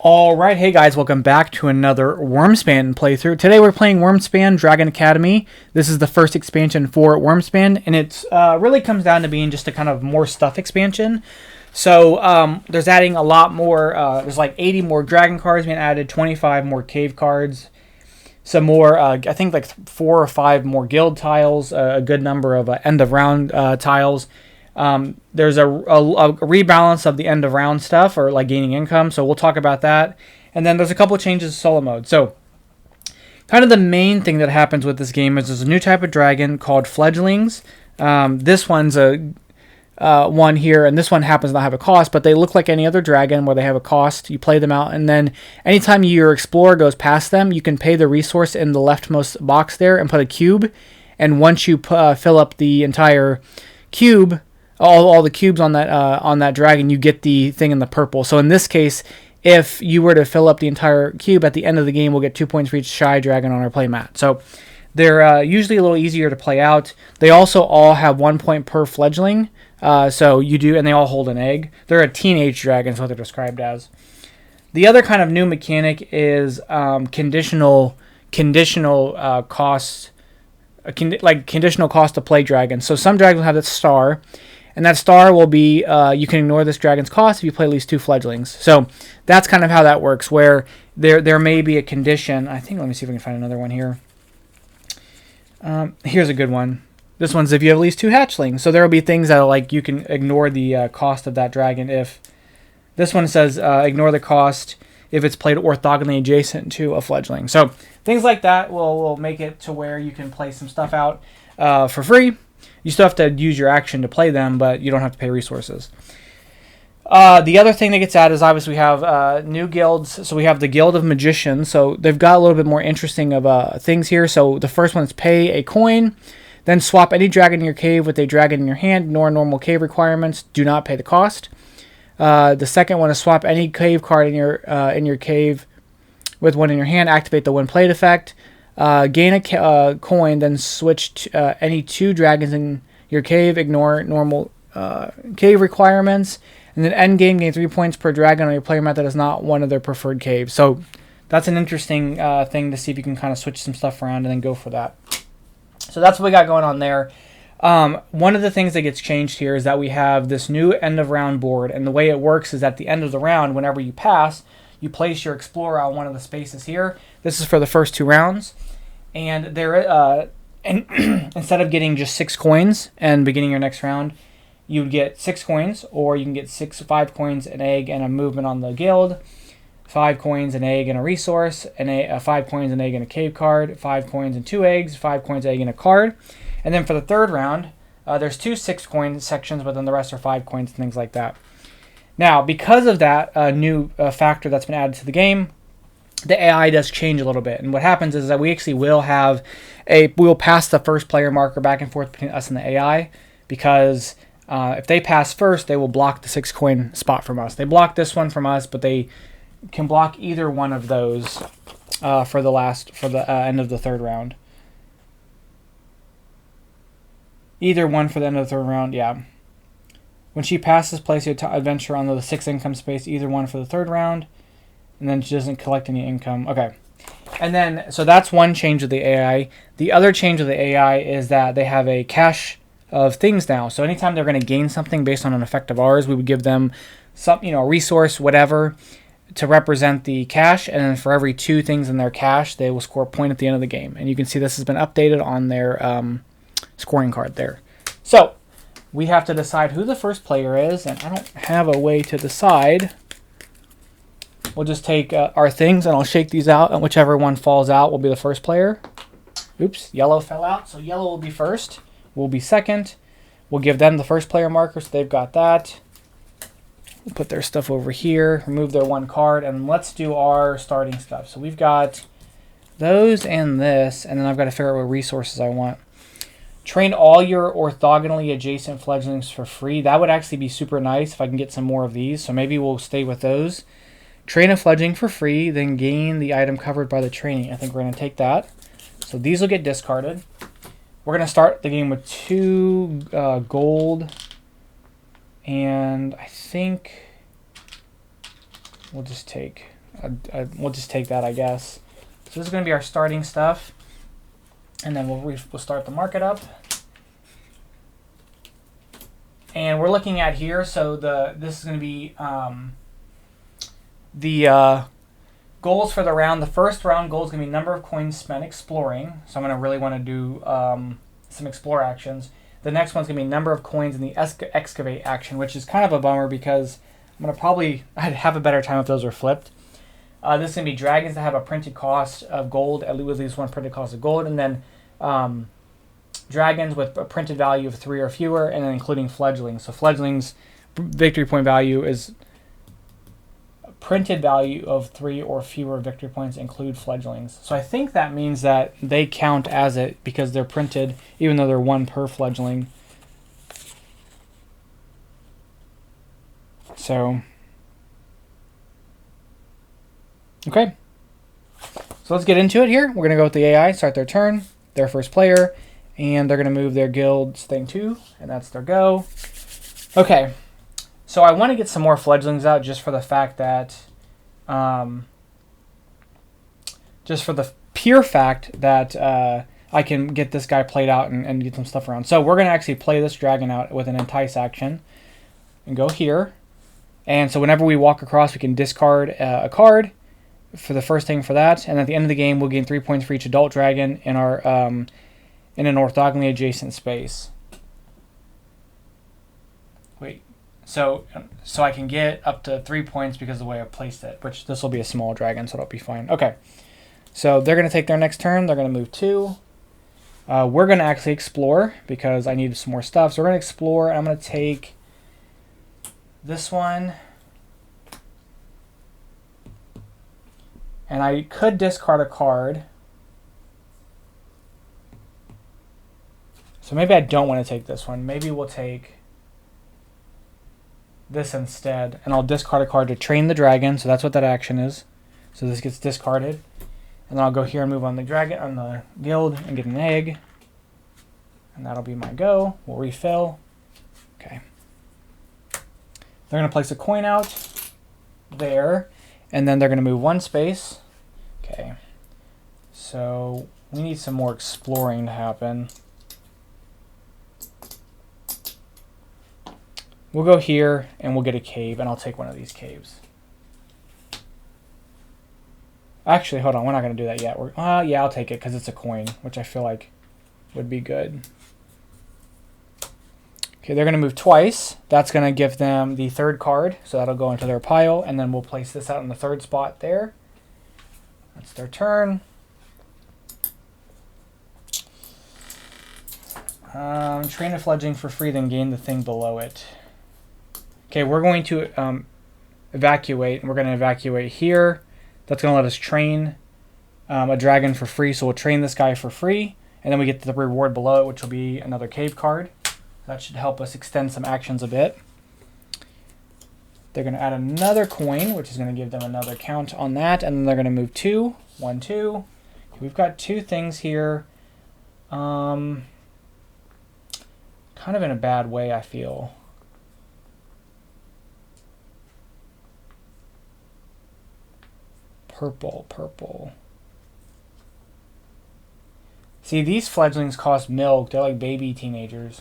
Alright, hey guys, welcome back to another Wyrmspan playthrough. Today we're playing Wyrmspan Dragon Academy. This is the first expansion for Wyrmspan, and it's really comes down to being just a kind of more stuff expansion. So there's adding a lot more, there's like 80 more dragon cards being added, 25 more cave cards, some more, I think like 4 or 5 more guild tiles, a good number of end of round tiles. There's a rebalance of the end of round stuff, or like gaining income, so we'll talk about that. And then there's a couple changes to solo mode. So kind of the main thing that happens with this game is there's a new type of dragon called fledglings. This one's a one here, and this one happens to not have a cost, but they look like any other dragon where they have a cost. You play them out, and then anytime your explorer goes past them, you can pay the resource in the leftmost box there and put a cube. And once you fill up the entire cube, all the cubes on that dragon, you get the thing in the purple. So in this case, if you were to fill up the entire cube at the end of the game, we'll get 2 points for each shy dragon on our play mat. So they're usually a little easier to play out. They also all have 1 point per fledgling. So you do, and they all hold an egg. They're a teenage dragon, is what they're described as. The other kind of new mechanic is conditional costs, like conditional cost to play dragons. So some dragons have this star. And that star will be, you can ignore this dragon's cost if you play at least 2 fledglings. So that's kind of how that works, where there may be a condition. I think, let me see if I can find another one here. Here's a good one. This one's if you have at least 2 hatchlings. So there will be things that are like you can ignore the cost of that dragon if... This one says ignore the cost if it's played orthogonally adjacent to a fledgling. So things like that will make it to where you can play some stuff out for free. You still have to use your action to play them, but you don't have to pay resources. The other thing that gets added is obviously we have new guilds. So we have the Guild of Magicians. So they've got a little bit more interesting of things here. So the first one is pay a coin, then swap any dragon in your cave with a dragon in your hand. Ignore normal cave requirements. Do not pay the cost. The second one is swap any cave card in your cave with one in your hand. Activate the when played effect. Gain a coin, then switch any 2 dragons in your cave. Ignore normal cave requirements. And then end game, gain 3 points per dragon on your player mat that is not one of their preferred caves. So that's an interesting thing to see if you can kind of switch some stuff around and then go for that. So that's what we got going on there. One of the things that gets changed here is that we have this new end of round board. And the way it works is at the end of the round, whenever you pass, you place your explorer on one of the spaces here. This is for the first 2 rounds. And there, instead of getting just 6 coins and beginning your next round, you would get 6 coins, or you can get 5 coins, an egg, and a movement on the guild, 5 coins, an egg, and a resource, and 5 coins, an egg, and a cave card, 5 coins and 2 eggs, 5 coins, egg, and a card. And then for the third round, there's 2 6-coin sections, but then the rest are 5 coins and things like that. Now, because of that new factor that's been added to the game, the AI does change a little bit. And what happens is that we actually will pass the first player marker back and forth between us and the AI, because if they pass first, they will block the 6-coin spot from us. They block this one from us, but they can block either one of those for the end of the third round. Either one for the end of the third round, yeah. When she passes, place your adventure on the 6 income space, either one for the third round. And then she doesn't collect any income. Okay. And then, so that's one change of the AI. The other change of the AI is that they have a cache of things now. So anytime they're going to gain something based on an effect of ours, we would give them some, a resource, whatever, to represent the cache. And then for every 2 things in their cache, they will score a point at the end of the game. And you can see this has been updated on their scoring card there. So we have to decide who the first player is, and I don't have a way to decide. We'll just take our things, and I'll shake these out, and whichever one falls out will be the first player. Oops, yellow fell out, so yellow will be first. We'll be second. We'll give them the first player marker, so they've got that. We'll put their stuff over here, remove their 1 card, and let's do our starting stuff. So we've got those and this, and then I've got to figure out what resources I want. Train all your orthogonally adjacent fledglings for free. That would actually be super nice if I can get some more of these, so maybe we'll stay with those. Train a fledgling for free, then gain the item covered by the training. I think we're going to take that. So these will get discarded. We're going to start the game with 2 gold. And I think we'll just take We'll just take that, I guess. So this is going to be our starting stuff. And then we'll start the market up. And we're looking at here, so this is going to be the goals for the round. The first round goal is going to be number of coins spent exploring. So I'm going to really want to do some explore actions. The next one's going to be number of coins in the excavate action, which is kind of a bummer because I'm going to I'd have a better time if those were flipped. This is going to be dragons that have a printed cost of gold, at least one printed cost of gold, and then dragons with a printed value of 3 or fewer, and then including fledglings. So fledglings' victory point value is a printed value of 3 or fewer victory points include fledglings. So I think that means that they count as it because they're printed, even though they're 1 per fledgling. So, okay. So let's get into it here. We're going to go with the AI, start their turn, their first player, and they're going to move their guild's thing too, and that's their go. Okay, so I want to get some more fledglings out just for the fact that, just for the pure fact that I can get this guy played out and get some stuff around. So we're going to actually play this dragon out with an entice action and go here. And so whenever we walk across, we can discard a card for the first thing for that. And at the end of the game, we'll gain 3 points for each adult dragon in our in an orthogonally adjacent space. Wait, so I can get up to 3 points because of the way I placed it, which this will be a small dragon, so it'll be fine. Okay, so they're going to take their next turn. They're going to move 2. We're going to actually explore because I need some more stuff. So we're going to explore, and I'm going to take this one. And I could discard a card. So maybe I don't want to take this one. Maybe we'll take this instead. And I'll discard a card to train the dragon. So that's what that action is. So this gets discarded. And then I'll go here and move on the dragon on the guild and get an egg. And that'll be my go. We'll refill. Okay. They're going to place a coin out there. And then they're going to move 1 space. Okay. So we need some more exploring to happen. We'll go here and we'll get a cave, and I'll take one of these caves. Actually, hold on. We're not going to do that yet. Yeah, I'll take it because it's a coin, which I feel like would be good. Okay, they're going to move twice. That's going to give them the 3rd card, so that'll go into their pile, and then we'll place this out in the 3rd spot there. That's their turn. Train a fledgling for free, then gain the thing below it. Okay, we're going to evacuate, and we're going to evacuate here. That's going to let us train a dragon for free, so we'll train this guy for free, and then we get the reward below it, which will be another cave card. That should help us extend some actions a bit. They're going to add another coin, which is going to give them another count on that, and then they're going to move 2. 1, 2. Okay, we've got 2 things here. Kind of in a bad way, I feel. Purple. See, these fledglings cost milk. They're like baby teenagers.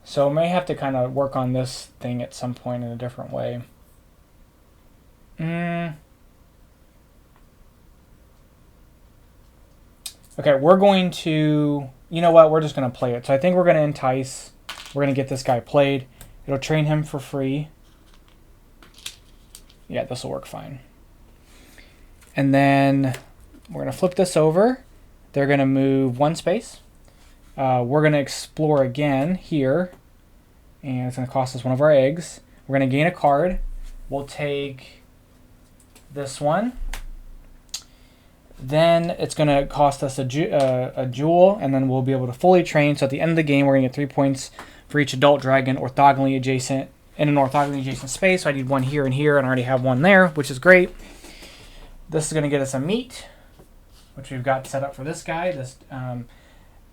So I may have to kind of work on this thing at some point in a different way. Okay, we're going to... You know what? We're just going to play it. So I think we're going to entice. We're going to get this guy played. It'll train him for free. Yeah, this will work fine. And then we're going to flip this over. They're going to move 1 space. We're going to explore again here. And it's going to cost us one of our eggs. We're going to gain a card. We'll take this one. Then it's going to cost us a jewel, and then we'll be able to fully train. So at the end of the game, we're going to get 3 points for each adult dragon orthogonally adjacent in an orthogonally adjacent space. So I need one here and here, and I already have one there, which is great. This is going to get us a meat, which we've got set up for this guy. This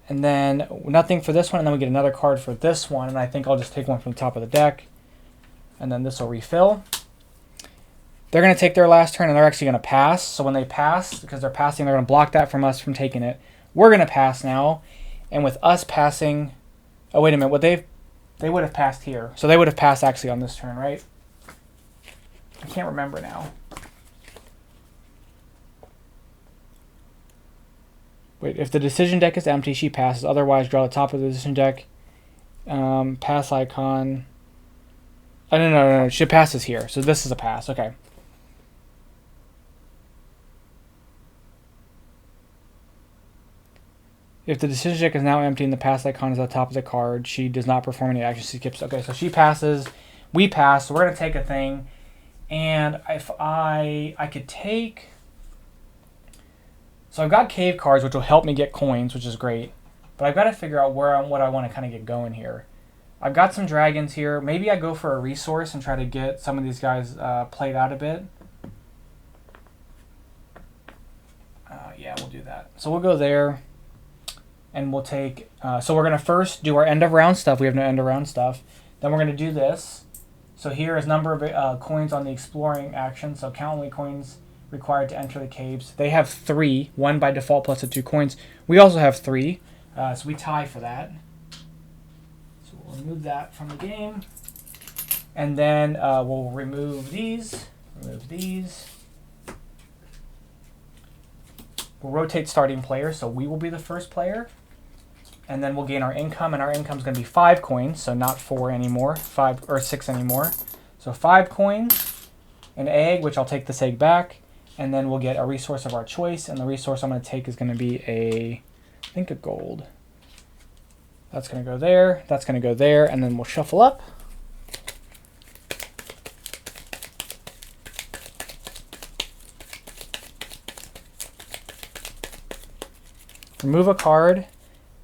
And then nothing for this one, and then we get another card for this one, and I think I'll just take one from the top of the deck. And then this will refill. They're going to take their last turn, and they're actually going to pass. So when they pass, because they're passing, they're going to block that from us from taking it. We're going to pass now. And with us passing... Oh, wait a minute. They would have passed here. So they would have passed actually on this turn, right? I can't remember now. Wait, if the decision deck is empty, she passes. Otherwise, draw the top of the decision deck. Pass icon. Oh, no. She passes here. So this is a pass. Okay. If the decision deck is now empty and the pass icon is at the top of the card, she does not perform any action. She skips. Okay, so she passes. We pass. So we're going to take a thing. And if I could take... So I've got cave cards, which will help me get coins, which is great. But I've got to figure out what I want to kind of get going here. I've got some dragons here. Maybe I go for a resource and try to get some of these guys played out a bit. Yeah, we'll do that. So we'll go there. And we'll take... so we're going to first do our end of round stuff. We have no end of round stuff. Then we're going to do this. So here is number of coins on the exploring action. So count only coins required to enter the caves. They have 3. 1 by default plus the 2 coins. We also have 3. So we tie for that. So we'll remove that from the game. And then we'll remove these. Remove these. We'll rotate starting player. So we will be the first player. And then we'll gain our income, and our income is going to be 5 coins, so not 4 anymore, 5 or 6 anymore. So 5 coins, an egg, which I'll take this egg back, and then we'll get a resource of our choice, and the resource I'm going to take is going to be I think a gold. That's going to go there, that's going to go there, and then we'll shuffle up. Remove a card.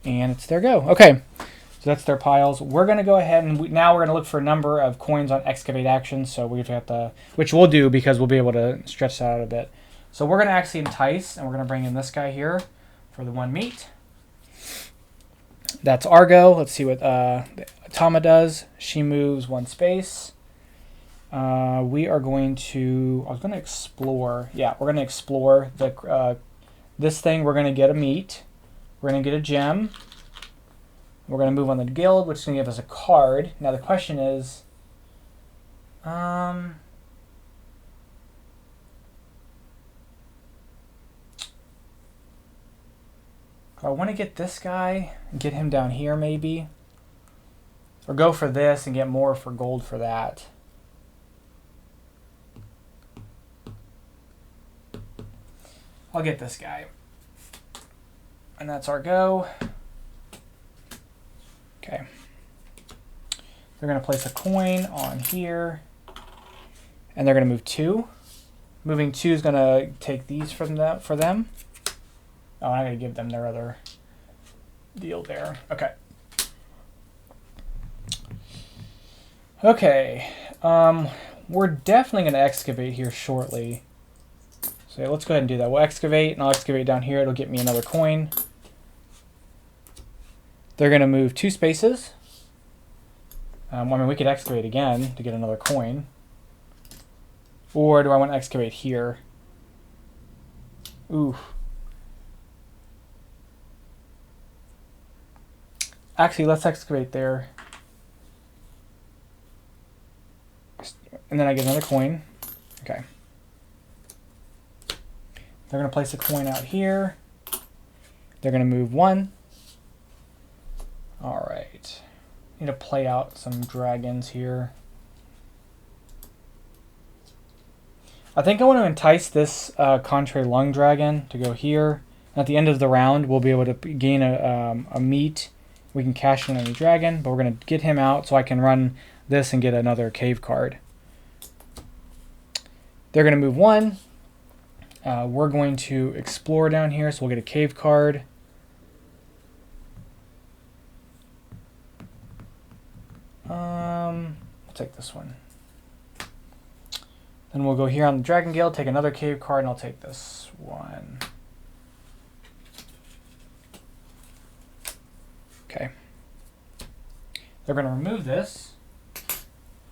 And it's their go. Okay, so that's their piles. We're going to go ahead and now we're going to look for a number of coins on excavate action. So we've got which we'll do because we'll be able to stretch that out a bit. So we're going to actually entice, and we're going to bring in this guy here for the 1 meat. That's Argo. Let's see what Tama does. She moves 1 space. We are going to... I was going to explore. Yeah, we're going to explore this thing. We're going to get a meat. We're going to get a gem. We're going to move on the guild, which is going to give us a card. Now the question is, I want to get this guy and get him down here maybe. Or go for this and get more for gold for that. I'll get this guy. And that's our go. Okay. They're going to place a coin on here. And they're going to move 2. Moving 2 is going to take these from for them. Oh, I'm going to give them their other deal there. Okay. Okay. We're definitely going to excavate here shortly. So yeah, let's go ahead and do that. We'll excavate, and I'll excavate down here. It'll get me another coin. They're going to move 2 spaces. I mean, we could excavate again to get another coin. Or do I want to excavate here? Ooh. Actually, let's excavate there. And then I get another coin. Okay. They're going to place a coin out here. They're going to move 1. All right. Need to play out some dragons here. I think I want to entice this Contrary Lung Dragon to go here. At the end of the round, we'll be able to gain a meat. We can cash in any dragon, but we're going to get him out so I can run this and get another cave card. They're going to move 1. We're going to explore down here, so we'll get a cave card. We'll take this one. Then we'll go here on the Dragon Guild, take another cave card, and I'll take this one. They're going to remove this.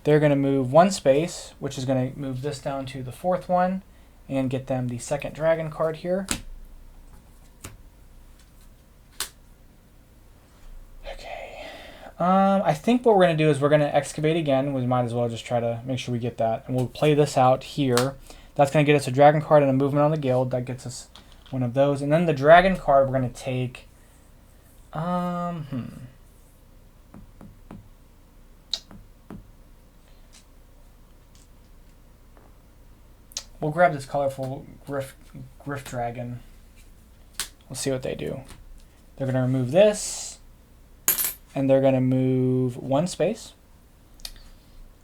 They're going to move one space, which is going to move this down to the fourth one, and get them the second dragon card here. Okay. I think what we're going to do is we're going to excavate again. We might as well just try to make sure we get that. And we'll play this out here. That's going to get us a dragon card and a movement on the guild. That gets us one of those. And then the dragon card, we're going to take... We'll grab this colorful Griff Dragon. We'll see what they do. They're going to remove this, and they're going to move one space.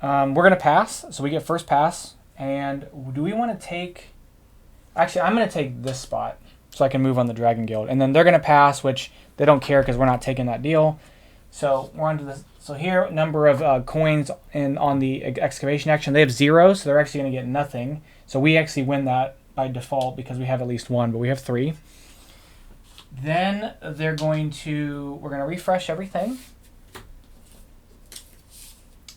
We're going to pass, so we get first pass. And do we want to take... Actually, I'm going to take this spot so I can move on the Dragon Guild. And then they're going to pass, which they don't care because we're not taking that deal. So we're on to this. So here, number of coins on the excavation action. They have 0, so they're actually going to get nothing. So we actually win that by default because we have at least 1, but we have 3. Then we're going to refresh everything.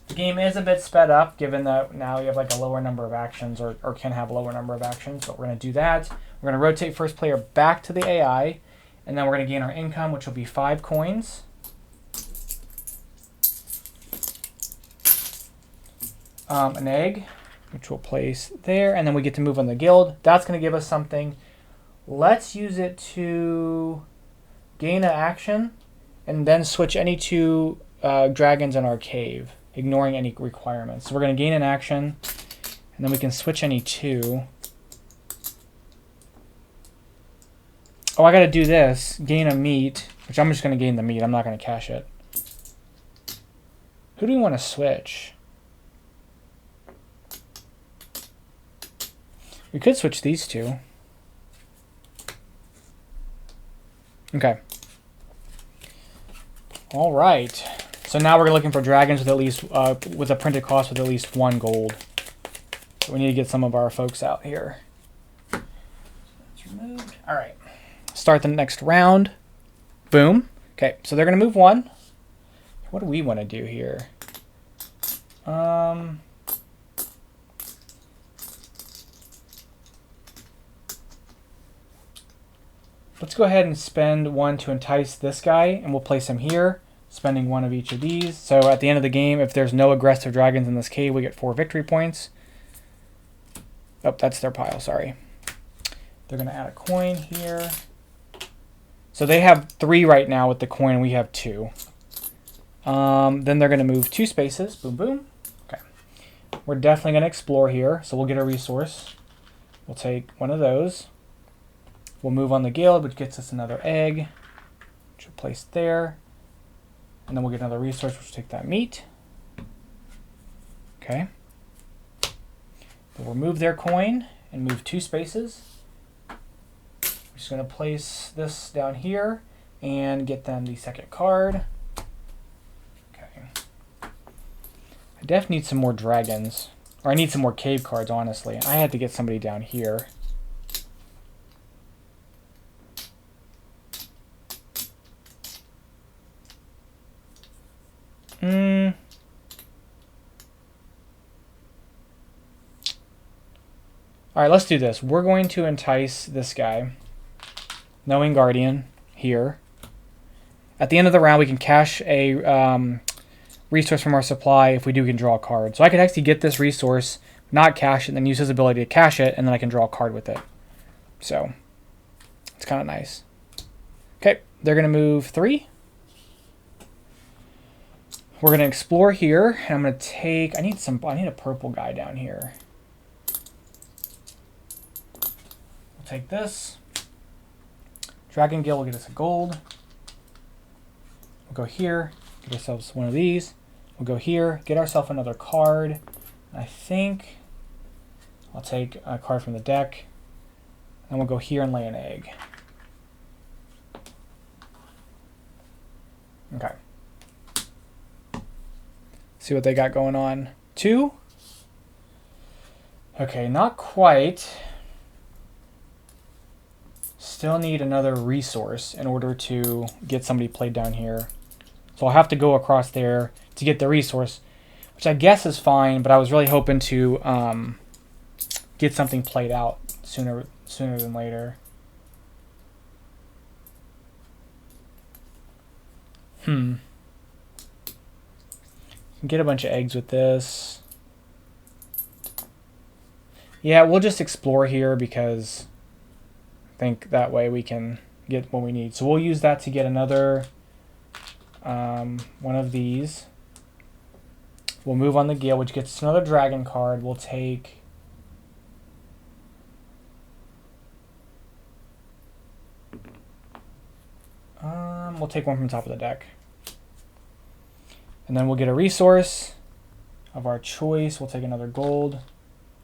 The game is a bit sped up given that now you have like a lower number of actions or can have a lower number of actions. But we're going to do that. We're going to rotate first player back to the AI, and then we're going to gain our income, which will be 5 coins. An egg, which we'll place there, and then we get to move on the guild. That's going to give us something. Let's use it to gain an action and then switch any 2 dragons in our cave, ignoring any requirements. So we're going to gain an action, and then we can switch any 2. Oh, I got to do this. Gain a meat, which I'm just going to gain the meat. I'm not going to cash it. Who do we want to switch? We could switch these 2. Okay. All right. So now we're looking for dragons with at least with a printed cost with at least 1 gold. So we need to get some of our folks out here. That's removed. All right. Start the next round. Boom. Okay. So they're going to move 1. What do we want to do here? Let's go ahead and spend 1 to entice this guy, and we'll place him here, spending 1 of each of these. So at the end of the game, if there's no aggressive dragons in this cave, we get 4 victory points. Oh, that's their pile, sorry. They're going to add a coin here. So they have 3 right now with the coin, and we have 2. Then they're going to move 2 spaces. Boom, boom. Okay. We're definitely going to explore here, so we'll get a resource. We'll take 1 of those. We'll move on the guild, which gets us another egg, which we'll place there. And then we'll get another resource, which will take that meat. Okay. We'll remove their coin and move 2 spaces. We're just going to place this down here and get them the second card. Okay. I definitely need some more dragons. Or I need some more cave cards, honestly. I had to get somebody down here. All right, let's do this. We're going to entice this guy, Knowing Guardian, here. At the end of the round, we can cash a resource from our supply. If we do, we can draw a card. So I could actually get this resource, not cash it, and then use his ability to cash it, and then I can draw a card with it. So it's kind of nice. Okay, they're going to move 3. We're going to explore here, and I'm going to take... I need a purple guy down here. We'll take this. Dragon Guild will get us a gold. We'll go here, get ourselves one of these. We'll go here, get ourselves another card. I think I'll take a card from the deck. And we'll go here and lay an egg. Okay. See what they got going on. 2. Okay, not quite. Still need another resource in order to get somebody played down here. So I'll have to go across there to get the resource, which I guess is fine, but I was really hoping to get something played out sooner than later. Get a bunch of eggs with this. Yeah, we'll just explore here because I think that way we can get what we need. So we'll use that to get another one of these. We'll move on the Gale, which gets another dragon card. We'll take... we'll take one from the top of the deck. And then we'll get a resource of our choice. We'll take another gold.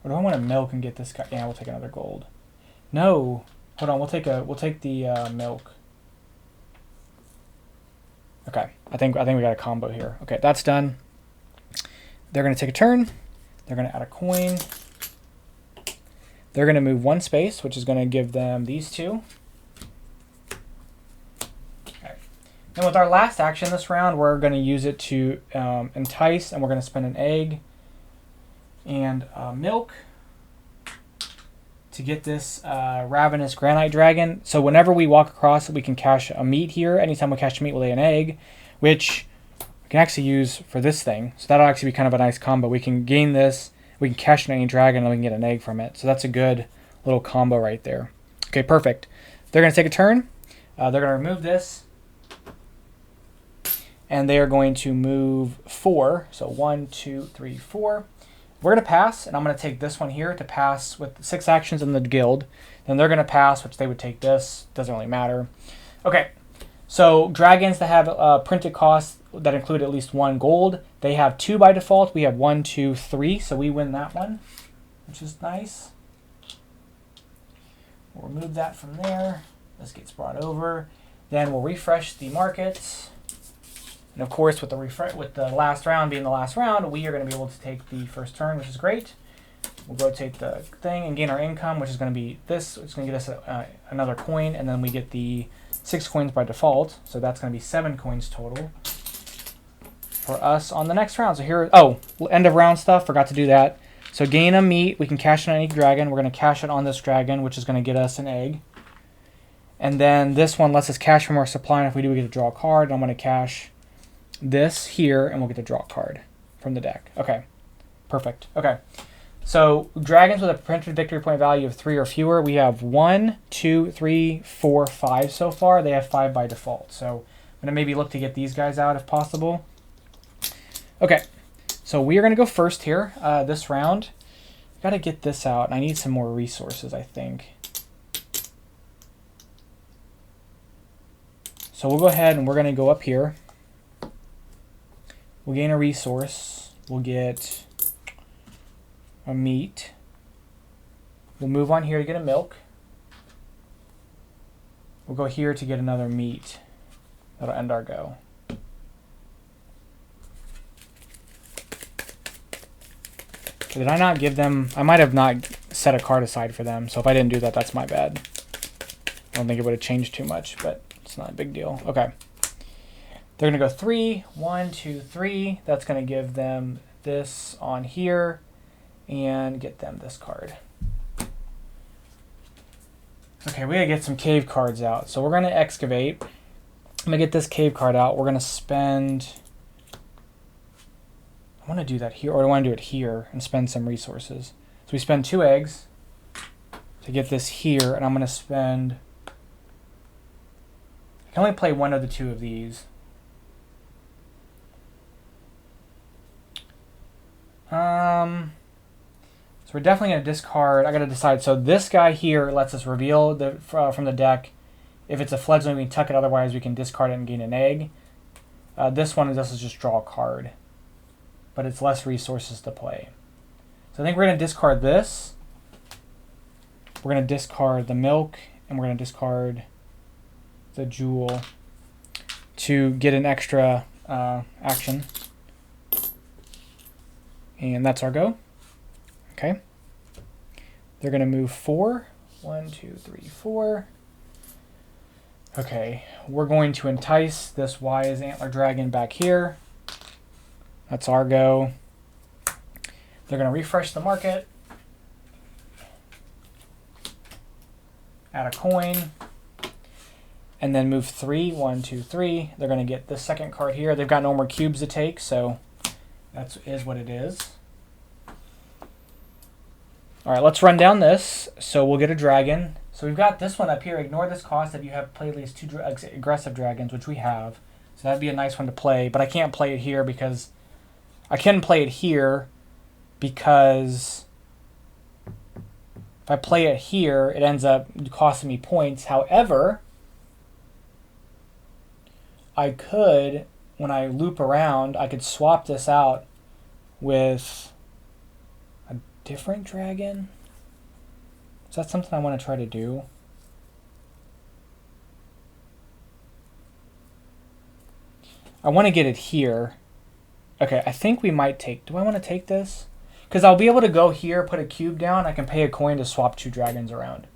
Or do I want to milk and get this guy? Yeah, we'll take another gold. No. Hold on, we'll take the milk. Okay, I think we got a combo here. Okay, that's done. They're going to take a turn. They're going to add a coin. They're going to move one space, which is going to give them these two. Okay. And with our last action this round, we're going to use it to entice, and we're going to spend an egg and milk to get this Ravenous Granite Dragon. So whenever we walk across it, we can cache a meat here. Anytime we cache a meat, we'll lay an egg, which we can actually use for this thing. So that'll actually be kind of a nice combo. We can gain this, we can cache any dragon, and we can get an egg from it. So that's a good little combo right there. Okay, perfect. They're going to take a turn. They're going to remove this. And they are going to move 4. So 1, 2, 3, 4. We're going to pass, and I'm going to take this one here to pass with 6 actions in the guild. Then they're going to pass, which they would take this. Doesn't really matter. Okay, so dragons that have printed costs that include at least 1 gold, they have 2 by default. We have 1, 2, 3, so we win that one, which is nice. We'll remove that from there. This gets brought over. Then we'll refresh the markets. And of course, with the last round being the last round, we are going to be able to take the first turn, which is great. We'll rotate the thing and gain our income, which is going to be this. It's going to get us another coin, and then we get the 6 coins by default. So that's going to be 7 coins total for us on the next round. So here, end of round stuff. Forgot to do that. So gain a meat. We can cash it on any dragon. We're going to cash it on this dragon, which is going to get us an egg. And then this one lets us cash from our supply. And if we do, we get to draw a card. I'm going to cash this here, and we'll get to draw a card from the deck. Okay, perfect. Okay, so dragons with a printed victory point value of 3 or fewer, we have 1, 2, 3, 4, 5 so far. They have 5 by default, so I'm going to maybe look to get these guys out if possible. Okay, so we are going to go first here this round. Got to get this out, and I need some more resources, I think. So we'll go ahead, and we're going to go up here. We'll gain a resource. We'll get a meat. We'll move on here to get a milk. We'll go here to get another meat. That'll end our go. Did I not give them... I might have not set a card aside for them, so if I didn't do that, that's my bad. I don't think it would have changed too much, but it's not a big deal. Okay. They're going to go 3, 1, 2, 3. That's going to give them this on here and get them this card. Okay, we got to get some cave cards out. So we're going to excavate. I'm going to get this cave card out. We're going to spend... I want to do that here, or I want to do it here and spend some resources. So we spend 2 eggs to get this here, and I'm going to spend... I can only play one of the 2 of these. So we're definitely going to discard. I got to decide. So this guy here lets us reveal from the deck. If it's a fledgling, we can tuck it. Otherwise, we can discard it and gain an egg. This one lets us just draw a card. But it's less resources to play. So I think we're going to discard this. We're going to discard the milk. And we're going to discard the jewel to get an extra action. And that's our go. Okay. They're going to move 4. 1, 2, 3, 4. Okay, we're going to entice this wise antler dragon back here. That's our go. They're going to refresh the market. Add a coin. And then move 3. 1, 2, 3. They're going to get the second card here. They've got no more cubes to take, so that is what it is. All right, let's run down this. So we'll get a dragon. So we've got this one up here. Ignore this cost if you have played at least 2 aggressive dragons, which we have. So that'd be a nice one to play. But I can't play it here because... I can play it here because if I play it here, it ends up costing me points. However, I could, when I loop around, I could swap this out with a different dragon. Is that something I want to try to do? I want to get it here. Okay, I think we might take... Do I want to take this? Because I'll be able to go here, put a cube down. I can pay a coin to swap 2 dragons around.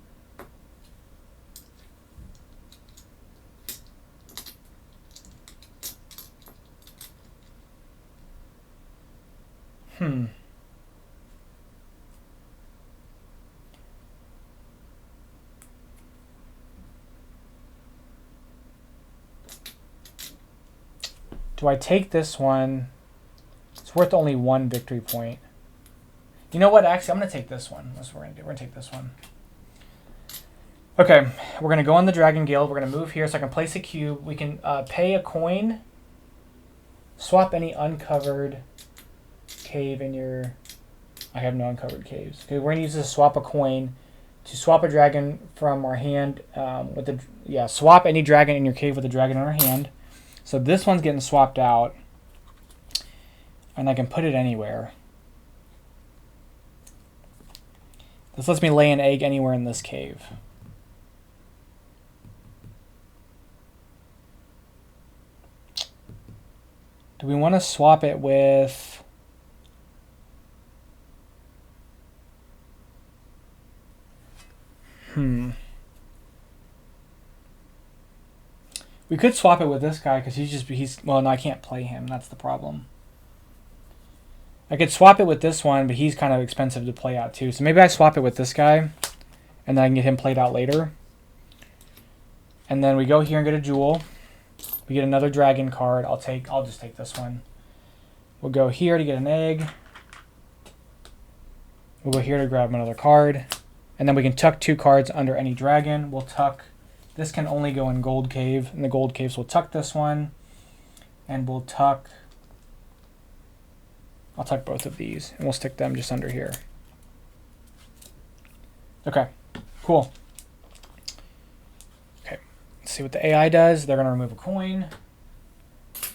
Do I take this one? It's worth only 1 victory point. You know what? Actually, I'm going to take this one. That's what we're going to do. We're going to take this one. Okay, we're going to go on the Dragon Guild. We're going to move here so I can place a cube. We can pay a coin. Swap any uncovered cave in your... I have no uncovered caves. Okay, we're going to use this to swap a coin to swap a dragon from our hand. Swap any dragon in your cave with a dragon in our hand. So this one's getting swapped out. And I can put it anywhere. This lets me lay an egg anywhere in this cave. Do we want to swap it with... We could swap it with this guy because well, no, I can't play him. That's the problem. I could swap it with this one, but he's kind of expensive to play out too. So maybe I swap it with this guy, and then I can get him played out later. And then we go here and get a jewel. We get another dragon card. I'll just take this one. We'll go here to get an egg. We'll go here to grab another card. And then we can tuck 2 cards under any dragon. We'll tuck... This can only go in Gold Cave. In the Gold Caves, we'll tuck this one. And we'll tuck... I'll tuck both of these. And we'll stick them just under here. Okay. Cool. Okay. Let's see what the AI does. They're going to remove a coin.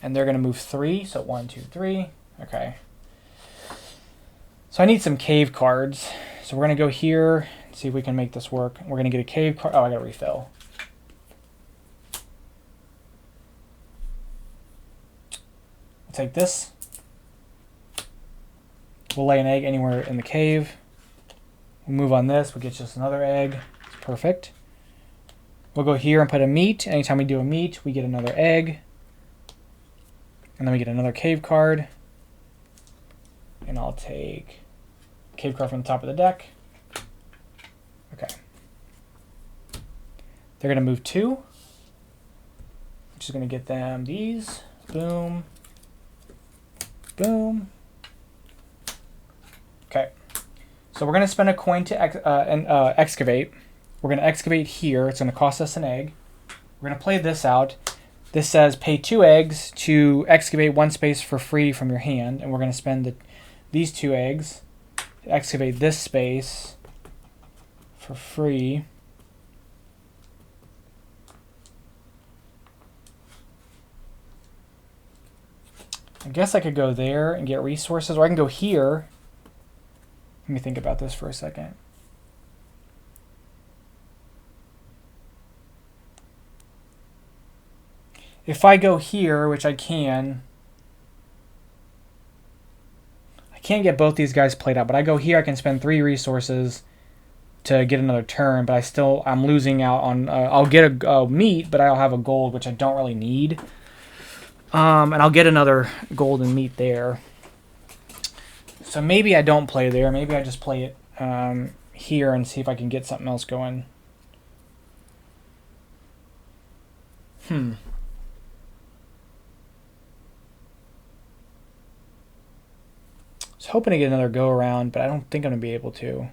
And they're going to move 3. So 1, 2, 3. Okay. So I need some cave cards. So we're going to go here and see if we can make this work. We're going to get a cave card. Oh, I got to refill. We'll take this. We'll lay an egg anywhere in the cave. We'll move on this. We'll get just another egg. It's perfect. We'll go here and put a meat. Anytime we do a meat, we get another egg. And then we get another cave card. And I'll take a cave card from the top of the deck. Okay. They're going to move 2. Which is going to get them these. Boom. Boom. Okay. So we're going to spend a coin to excavate. We're going to excavate here. It's going to cost us an egg. We're going to play this out. This says pay 2 eggs to excavate 1 space for free from your hand. And we're going to spend these 2 eggs to excavate this space for free. I guess I could go there and get resources, or I can go here. Let me think about this for a second. If I go here, which I can't get both these guys played out, but I go here, I can spend 3 resources to get another turn, but I'm losing out on. I'll get a meat, but I'll have a gold, which I don't really need. And I'll get another golden meat there. So maybe I don't play there. Maybe I just play it here and see if I can get something else going. I was hoping to get another go around, but I don't think I'm going to be able to.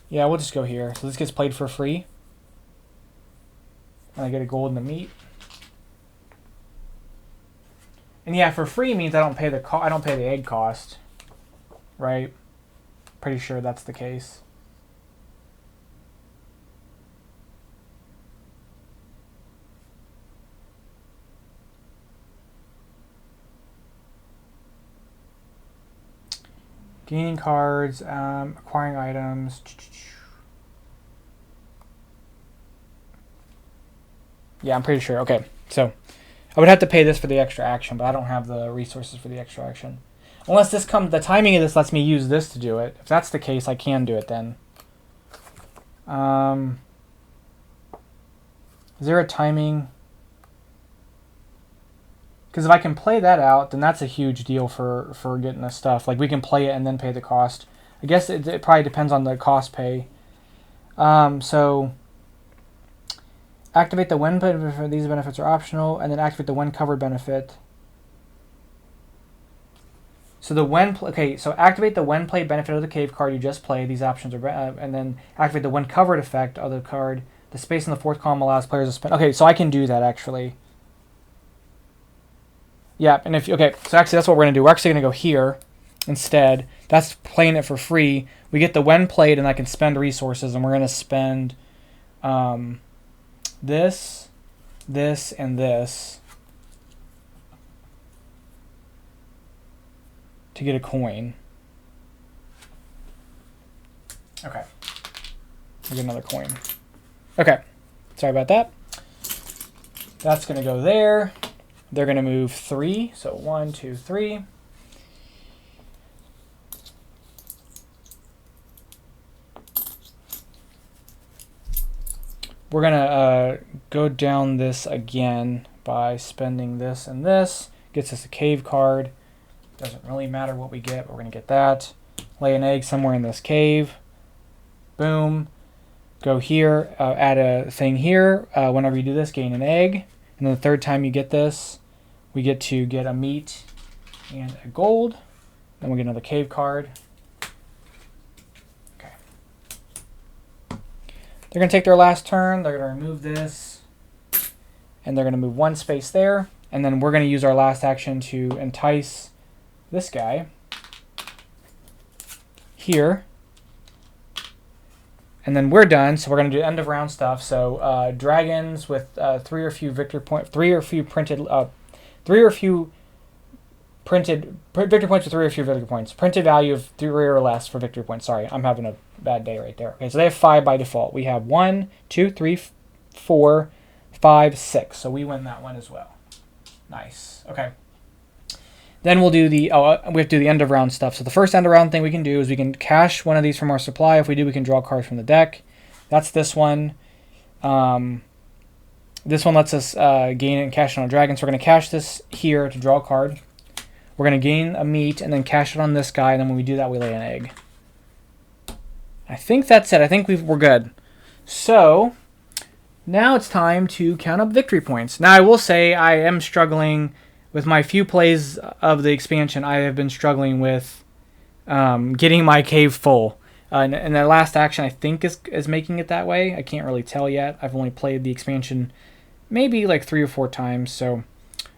Yeah, we'll just go here. So this gets played for free. And I get a gold in the meat. And yeah, for free means I don't pay the egg cost. Right? Pretty sure that's the case. Gaining cards, acquiring items. Yeah, I'm pretty sure. Okay, so I would have to pay this for the extra action, but I don't have the resources for the extra action. Unless the timing of this lets me use this to do it. If that's the case, I can do it then. Is there a timing? Because if I can play that out, then that's a huge deal for getting this stuff. Like, we can play it and then pay the cost. I guess it probably depends on the cost pay. So, activate the when benefit. These benefits are optional. And then activate the when covered benefit. So so activate the when played benefit of the cave card you just played. These options are, and then activate the when covered effect of the card. The space in the fourth column allows players to spend. Okay, so I can do that actually. Yeah, and so actually that's what we're gonna do. We're actually gonna go here instead. That's playing it for free. We get the when played, and I can spend resources, and we're gonna spend this, and this to get a coin. Okay, we get another coin. Okay, sorry about that. That's gonna go there. They're going to move 3. So 1, 2, 3. We're going to go down this again by spending this and this. Gets us a cave card. Doesn't really matter what we get, but we're going to get that. Lay an egg somewhere in this cave. Boom. Go here. Add a thing here. Whenever you do this, gain an egg. And then the third time you get this, we get to get a meat and a gold. Then we get another cave card. Okay. They're going to take their last turn. They're going to remove this. And they're going to move 1 space there. And then we're going to use our last action to entice this guy here. And then we're done, so we're going to do end of round stuff. So dragons with 3 or few victory points, 3 or few printed, 3 or few printed victory points with 3 or few victory points. Printed value of 3 or less for victory points. Sorry, I'm having a bad day right there. Okay, so they have 5 by default. We have 1, 2, 3, 4, 5, 6. So we win that one as well. Nice. Okay. Then we'll do we have to do the end of round stuff. So the first end of round thing we can do is we can cash one of these from our supply. If we do, we can draw cards from the deck. That's this one. This one lets us gain it and cash it on a dragon. So we're going to cash this here to draw a card. We're going to gain a meat and then cash it on this guy. And then when we do that, we lay an egg. I think that's it. I think we're good. So now it's time to count up victory points. Now I will say I am struggling with my few plays of the expansion. I have been struggling with getting my cave full. And the last action I think is making it that way. I can't really tell yet. I've only played the expansion maybe like 3 or 4 times. So,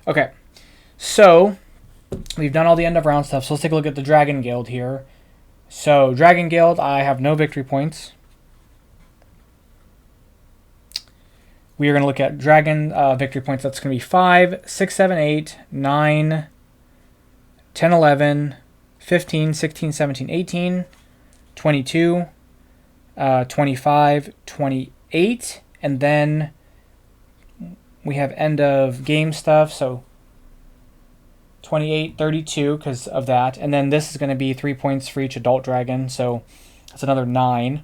okay. So, we've done all the end of round stuff. So let's take a look at the Dragon Guild here. So, Dragon Guild, I have no victory points. We are going to look at Dragon victory points. That's going to be 5, 6, 7, 8, 9, 10, 11, 15, 16, 17, 18, 22, 25, 28, and then we have end of game stuff. So 28, 32 because of that. And then this is going to be 3 points for each adult dragon. So that's another 9.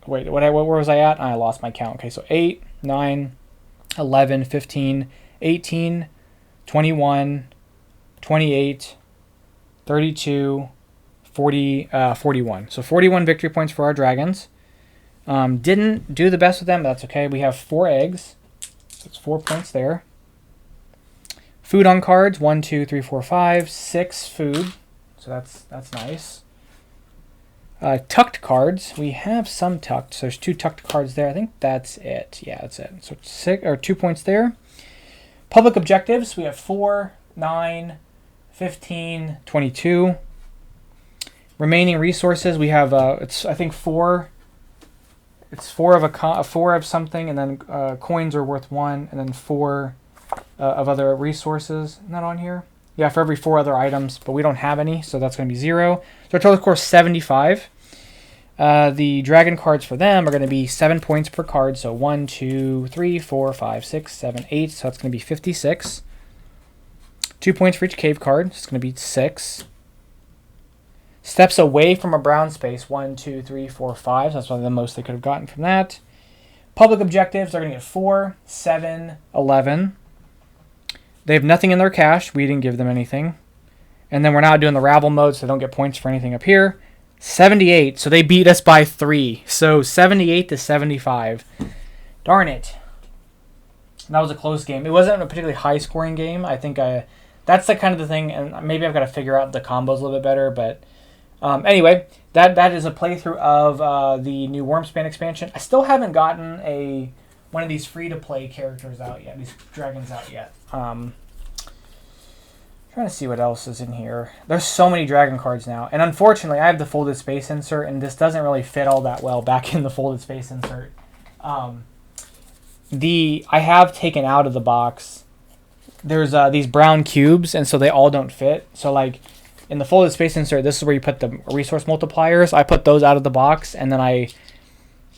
Wait, where was I at? I lost my count. Okay, so 8, 9, 11, 15, 18, 21, 28, 32, 40, 41. So 41 victory points for our dragons. Didn't do the best with them, but that's okay. We have 4 eggs. So it's 4 points there. Food on cards, 1, 2, 3, 4, 5, 6 food. So that's nice. Tucked cards. We have some tucked. So there's 2 tucked cards there. I think that's it. Yeah, that's it. So 2 points there. Public objectives. We have 4, 9, 15, 22. Remaining resources. We have it's I think 4. It's 4 of 4 of something, and then coins are worth 1, and then 4 of other resources. Not on here. Yeah, for every 4 other items, but we don't have any, so that's going to be 0. So our total score is 75. The dragon cards for them are going to be 7 points per card, so 1, 2, 3, 4, 5, 6, 7, 8, so that's going to be 56. 2 points for each cave card, so it's going to be 6. Steps away from a brown space, 1, 2, 3, 4, 5, so that's one of the most they could have gotten from that. Public objectives, they're going to get 4, 7, 11. They have nothing in their cache. We didn't give them anything. And then we're not doing the rabble mode, so they don't get points for anything up here. 78. So they beat us by 3. So 78 to 75. Darn it. That was a close game. It wasn't a particularly high-scoring game. I think that's the kind of the thing, and maybe I've got to figure out the combos a little bit better. But anyway, that is a playthrough of the new Wyrmspan expansion. I still haven't gotten one of these free-to-play characters out yet, these dragons out yet. Trying to see what else is in here. There's so many dragon cards now, and unfortunately, I have the folded space insert, and this doesn't really fit all that well back in the folded space insert. I have taken out of the box. There's these brown cubes, and so they all don't fit. So like in the folded space insert, this is where you put the resource multipliers. I put those out of the box, and then I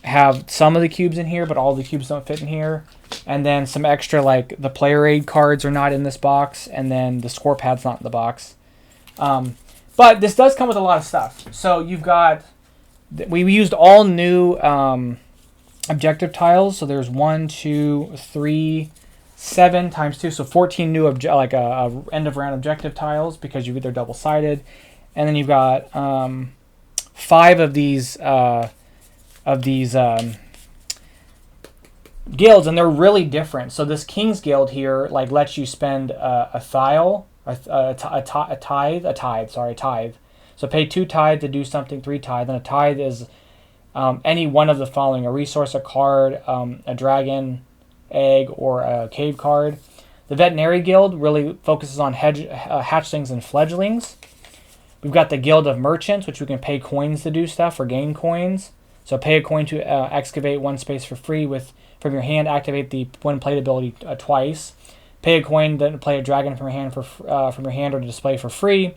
have some of the cubes in here, but all the cubes don't fit in here. And then some extra, like the player aid cards are not in this box, and then the score pad's not in the box. But this does come with a lot of stuff. So you've got, we used all new objective tiles. So there's 1, 2, 3, 7 times 2, so 14 new end of round objective tiles because they're double sided, and then you've got 5 of these guilds, and they're really different. So this King's Guild here lets you spend a tithe. So pay 2 tithe to do something, 3 tithe, and a tithe is any one of the following: a resource, a card, a dragon, egg, or a cave card. The Veterinary Guild really focuses on hatchlings and fledglings. We've got the Guild of Merchants, which we can pay coins to do stuff or gain coins. So pay a coin to excavate 1 space for free from your hand. Activate the when played ability twice. Pay a coin to play a dragon from your hand or to display for free.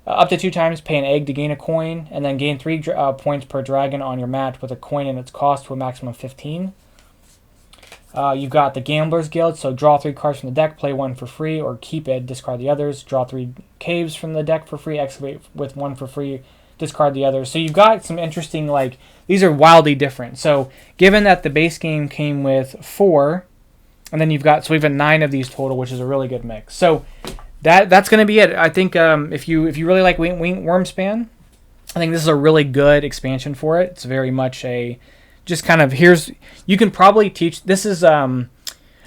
Up to 2 times, pay an egg to gain a coin, and then gain 3 points per dragon on your mat with a coin and its cost to a maximum of 15. You've got the Gambler's Guild, so draw 3 cards from the deck, play 1 for free, or keep it, discard the others. Draw 3 caves from the deck for free, excavate with 1 for free, discard the others. So you've got some interesting, these are wildly different. So given that the base game came with 4, and then we've got 9 of these total, which is a really good mix. So that's going to be it. I think if you really like Wyrmspan, I think this is a really good expansion for it. It's very much you can probably teach. This is, I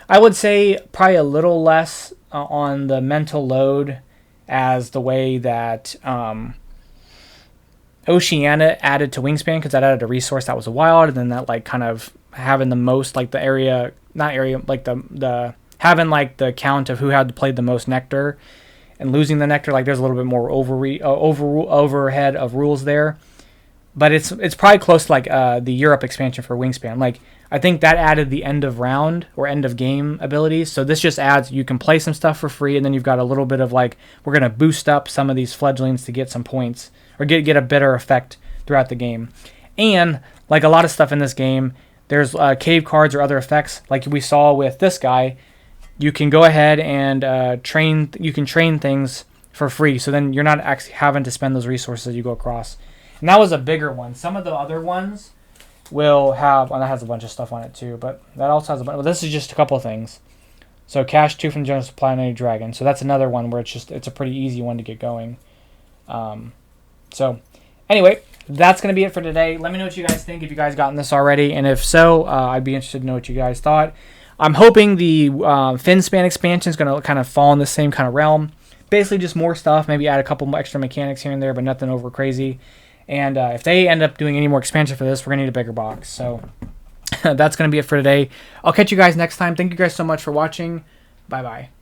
would say, probably a little less on the mental load as the way that Oceania added to Wingspan, because that added a resource that was a wild, and then that kind of having the most the area, not area, the having the count of who had played the most nectar and losing the nectar. There's a little bit more overhead of rules there. But it's probably close to the Europe expansion for Wingspan. I think that added the end of round or end of game abilities. So this just adds, you can play some stuff for free, and then you've got a little bit of we're going to boost up some of these fledglings to get some points or get a better effect throughout the game. And a lot of stuff in this game, there's cave cards or other effects like we saw with this guy. you can go ahead and train. You can train things for free. So then you're not actually having to spend those resources as you go across. And that was a bigger one. Some of the other ones will have, well, that has a bunch of stuff on it too, but that also has a bunch. Well, this is just a couple of things. So cash 2 from the general supply on any dragon. So that's another one where it's a pretty easy one to get going. So anyway, that's going to be it for today. Let me know what you guys think, if you guys gotten this already. And if so, I'd be interested to know what you guys thought. I'm hoping the Wyrmspan expansion is going to kind of fall in the same kind of realm. Basically just more stuff, maybe add a couple extra mechanics here and there, but nothing over crazy. And if they end up doing any more expansion for this, we're going to need a bigger box. So that's going to be it for today. I'll catch you guys next time. Thank you guys so much for watching. Bye-bye.